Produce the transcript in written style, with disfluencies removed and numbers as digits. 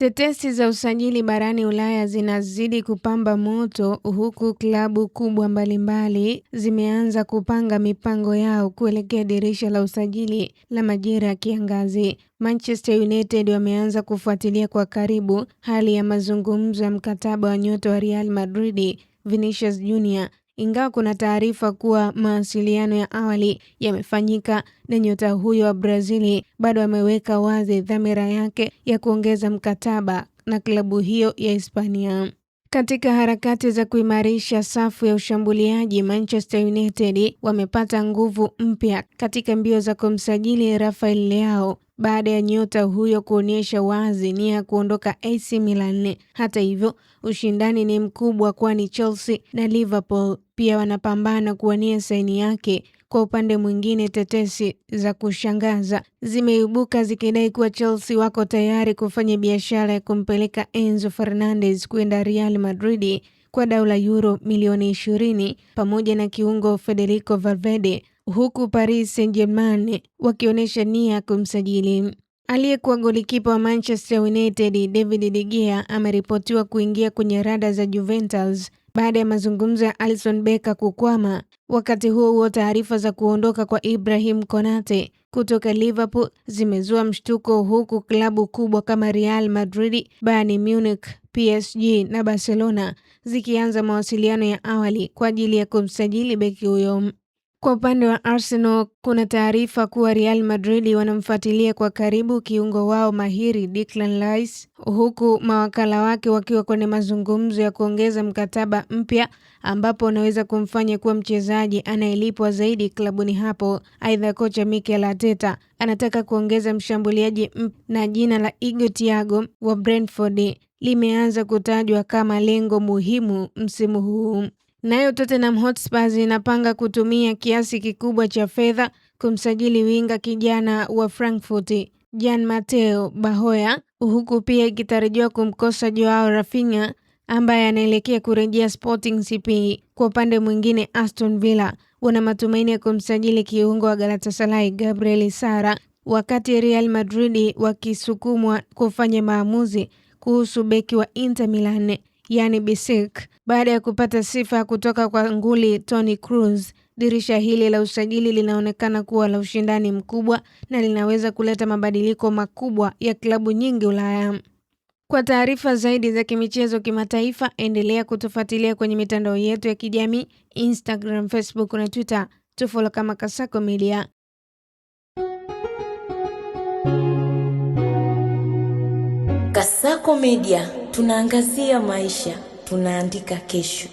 Tetesi za usajili barani Ulaya zinazidi kupamba moto, huku klabu kubwa mbalimbali zimeanza kupanga mipango yao kuelekea dirisha la usajili la majira ya kiangazi. Manchester United wameanza kufuatilia kwa karibu hali ya mazungumzo ya mkataba wa nyota wa Real Madrid Vinicius Junior, ingawa kuna taarifa kuwa mawasiliano ya awali yamefanyika na nyota huyo wa Brazili, bado ameweka wazi dhamira yake ya kuongeza mkataba na klabu hiyo ya Hispania. Katika harakati za kuimarisha safu ya ushambuliaji, Manchester United wamepata nguvu mpya katika mbio za kumsajili Rafael Leao baada ya nyota huyo kuonyesha wazi nia ya kuondoka AC Milan. Hata hivyo, ushindani ni mkubwa, kwani Chelsea na Liverpool pia wanapambana kuwania saini yake. Kwa upande mwingine, tetesi za kushangaza zimeibuka zikidai kuwa Chelsea wako tayari kufanya biashara ya kumpeleka Enzo Fernandez kwenda Real Madrid kwa dola euro milioni 20 pamoja na kiungo Federico Valverde, huku Paris Saint-Germain wakionyesha nia ya kumsajili. Aliyekuwa golikipa wa Manchester United David De Gea ameripotiwa kuingia kwenye rada za Juventus baada ya mazungumzo ya Alisson Becker kukwama. Wakati huo taarifa za kuondoka kwa Ibrahim Konate kutoka Liverpool zimezua mshtuko, huku klabu kubwa kama Real Madrid, Bayern Munich, PSG na Barcelona zikianza mawasiliano ya awali kwa ajili ya kumsajili beki huyo. Kwa upande wa Arsenal, kuna taarifa kuwa Real Madrid wanamfuatilia kwa karibu kiungo wao mahiri Declan Rice, huku mawakala wake wakiwa kwenye mazungumzo ya kuongeza mkataba mpya ambapo unaweza kumfanya kuwa mchezaji anayelipwa zaidi klabuni hapo. Aidha, kocha Mikel Arteta anataka kuongeza mshambuliaji na jina la Igor Thiago wa Brentford limeanza kutajwa kama lengo muhimu msimu huu. Nayo Tottenham Hotspur inapanga kutumia kiasi kikubwa cha fedha kumsajili winga kijana wa Frankfurt Jan Mateo Bahoya, huku pia ikitarajiwa kumkosa Joao Rafinha ambaye anaelekea kurejea Sporting CP. Kwa upande mwingine, Aston Villa wana matumaini ya kumsajili kiungo wa Galatasaray Gabriel Sara, wakati Real Madrid wakisukumwa kufanya maamuzi kuhusu beki wa Inter Milan yani Bisek baada ya kupata sifa kutoka kwa nguli Toni Kroos. Dirisha hili la usajili linaonekana kuwa la ushindani mkubwa na linaweza kuleta mabadiliko makubwa ya klabu nyingi Ulaya. Kwa taarifa zaidi za kimichezo kimataifa, endelea kutufuatilia kwenye mitandao yetu ya kijamii Instagram, Facebook na Twitter. Tufollow kama Kasako Media. Kasako Media, tunaangazia maisha, tunaandika kesho.